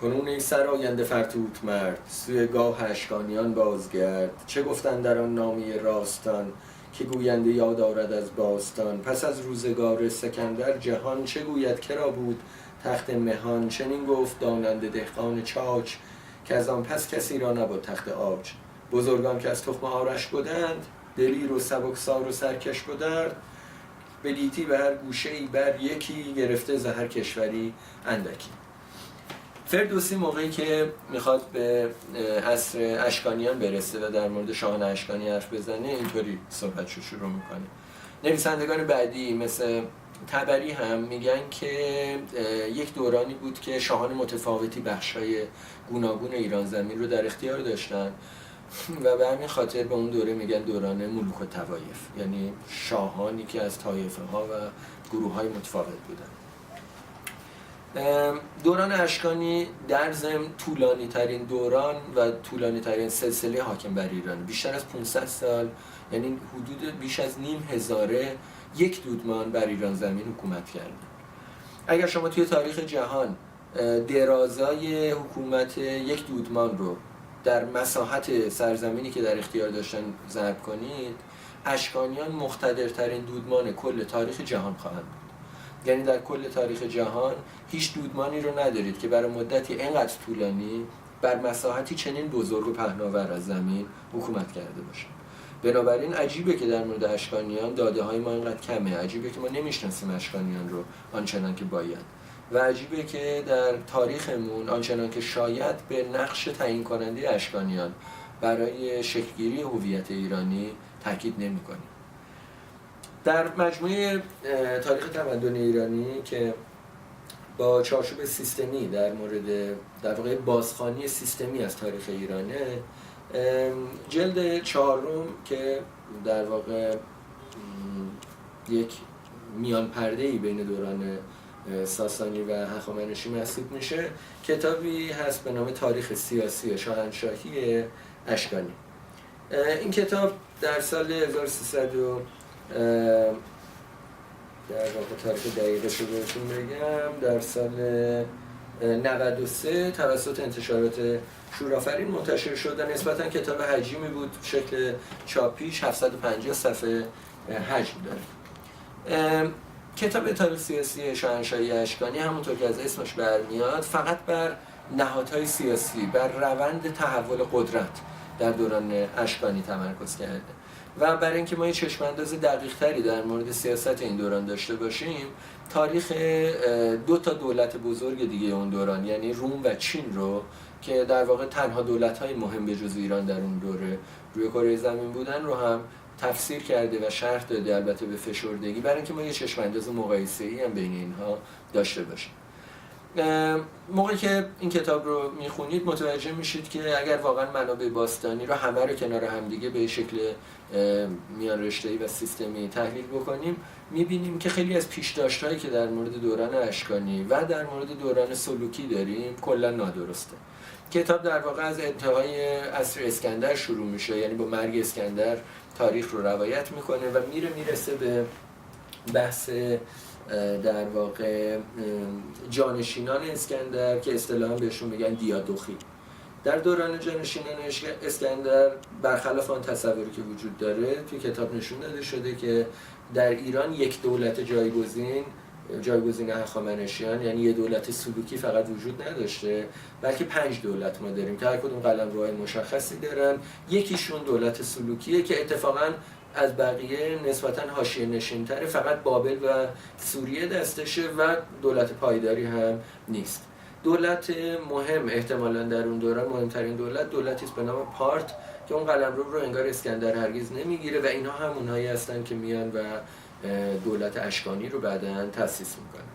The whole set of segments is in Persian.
کنون ای سراینده فرتوت مرد، سوی گاه اشکانیان بازگرد. چه گفتند در آن نامه راستان، که گوینده یاد آرد از باستان. پس از روزگار سکندر جهان، چه گوید کرا بود تخت مهان. چنین گفت داننده دهقان چاچ، که از آن پس کسی را نبود تخت عاج. بزرگان که از تخم آرش بودند، دلیر و سبکسار و سرکش بودند. به گیتی به هر گوشه‌ای بر یکی، گرفته ز هر کشوری اندکی. فردوسی موقعی که میخواد به عصر اشکانیان برسه و در مورد شاهان اشکانی حرف بزنه، اینطوری صحبتشو شروع میکنه. نویسندگان بعدی مثل طبری هم میگن که یک دورانی بود که شاهان متفاوتی بخشای گوناگون ایران زمین رو در اختیار داشتن و به همین خاطر به اون دوره میگن دوران ملوک و طوایف، یعنی شاهانی که از طایفه ها و گروه های متفاوت بودن. دوران اشکانی در ضمن طولانی ترین دوران و طولانی ترین سلسله حاکم بر ایران، بیشتر از 500 سال، یعنی حدود بیش از نیم هزاره یک دودمان بر ایران زمین حکومت کردن. اگر شما توی تاریخ جهان درازای حکومت یک دودمان رو در مساحت سرزمینی که در اختیار داشتن ضرب کنید، اشکانیان مقتدرترین دودمان کل تاریخ جهان خواهند بود. یعنی در کل تاریخ جهان هیچ دودمانی رو ندارید که برای مدتی اینقدر طولانی بر مساحتی چنین بزرگ و پهناور از زمین حکومت کرده باشه. بنابراین عجیبه که در مورد اشکانیان داده های ما اینقدر کمه، عجیبه که ما نمیشناسیم اشکانیان رو آنچنان که باید، و عجیبه که در تاریخمون آنچنان که شاید به نقش تعیین کننده اشکانیان برای شکل‌گیری هویت ایرانی تاکید نمی‌کنیم. در مجموعه تاریخ تمدن ایرانی که با چارچوب سیستمی در مورد در واقع بازخوانی سیستمی از تاریخ ایرانه، جلد 4 که در واقع یک میان پرده‌ای بین دوران ساسانی و هخامنشی محسوب میشه، کتابی هست به نام تاریخ سیاسی شاهنشاهی اشکانی. این کتاب در سال 1300 در واقع تاریخ دقیقش رو بهتون بگم، در سال 93 توسط انتشارات شورآفرین منتشر شد و نسبتاً کتاب حجیمی بود، شکل چاپیش 750 صفحه حجم داره. کتاب تاریخ سیاسی شاهنشاهی اشکانی همونطور که از اسمش برمیاد فقط بر نهادهای سیاسی، بر روند تحول قدرت در دوران اشکانی تمرکز کرده و برای اینکه ما یه چشم‌انداز دقیق‌تری در مورد سیاست این دوران داشته باشیم، تاریخ 2 دولت بزرگ دیگه اون دوران، یعنی روم و چین رو که در واقع تنها دولت‌های مهم به جز ایران در اون دوره روی کره زمین بودن رو هم تفسیر کرده و شرح داده، البته به فشردگی، برای اینکه ما یه چشم‌انداز مقایسه‌ای هم بین اینها داشته باشیم. موقعی که این کتاب رو میخونید متوجه میشید که اگر واقعا منابع باستانی رو همه رو کنار همدیگه به شکل میان رشته‌ای و سیستمی تحلیل بکنیم، میبینیم که خیلی از پیش‌داشت‌هایی که در مورد دوران اشکانی و در مورد دوران سلوکی داریم کلا نادرسته. کتاب در واقع از انتهای عصر اسکندر شروع میشه، یعنی با مرگ اسکندر تاریخ رو روایت میکنه و میرسه به بحث در واقع جانشینان اسکندر که اصطلاحاً بهشون میگن دیادوخی. در دوران جانشینان اسکندر برخلاف آن تصوری که وجود داره توی کتاب نشون داده شده که در ایران یک دولت جایگزین هخامنشیان، یعنی یه دولت سلوکی فقط وجود نداشته، بلکه 5 دولت ما داریم که هر کدوم قلمروهای مشخصی دارن. یکیشون دولت سلوکیه که اتفاقاً از بقیه نسبتاً حاشیه نشین‌تره، فقط بابل و سوریه دستشه و دولت پایداری هم نیست. دولت مهم احتمالاً در اون دوران مهمترین دولتی است به نام پارت که اون قلمرو رو انگار اسکندر هرگز نمیگیره و اینها هم اونهایی هستن که میان و دولت اشکانی رو بعداً تأسیس میکنن.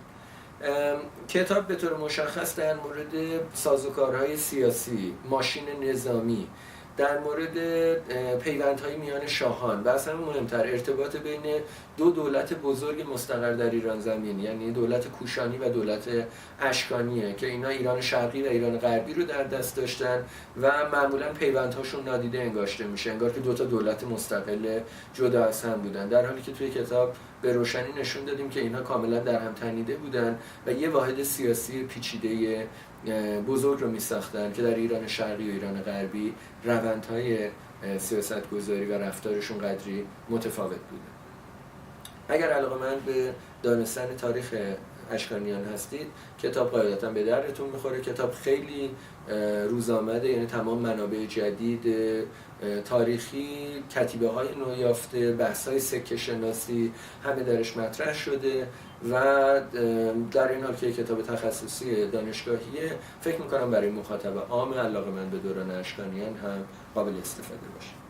کتاب به طور مشخص در مورد سازوکارهای سیاسی، ماشین نظامی، در مورد پیوندهای میان شاهان و اصلا مهمتر ارتباط بین دو دولت بزرگ مستقر در ایران زمین، یعنی دولت کوشانی و دولت اشکانیه که اینا ایران شرقی و ایران غربی رو در دست داشتن و معمولا پیوندهاشون نادیده انگاشته میشه، انگار که دو تا دولت مستقل جدا از هم بودن، در حالی که توی کتاب به روشنی نشون دادیم که اینا کاملا در هم تنیده بودن و یه واحد سیاسی پیچیده بزرگ رو میساختن که در ایران شرقی و ایران غربی روندهای سیاستگذاری و رفتارشون قدری متفاوت بوده. اگر علاقه‌مند به دانستن تاریخ اشکانیان هستید، کتاب قاعدتاً به درتون میخوره. کتاب خیلی روزآمده، یعنی تمام منابع جدید تاریخی، کتیبه های نویافته، بحث های سکه شناسی همه درش مطرح شده و در این حال که کتاب تخصصی دانشگاهیه، فکر میکنم برای مخاطب عام علاقه‌مند به دوران اشکانیان هم قابل استفاده باشه.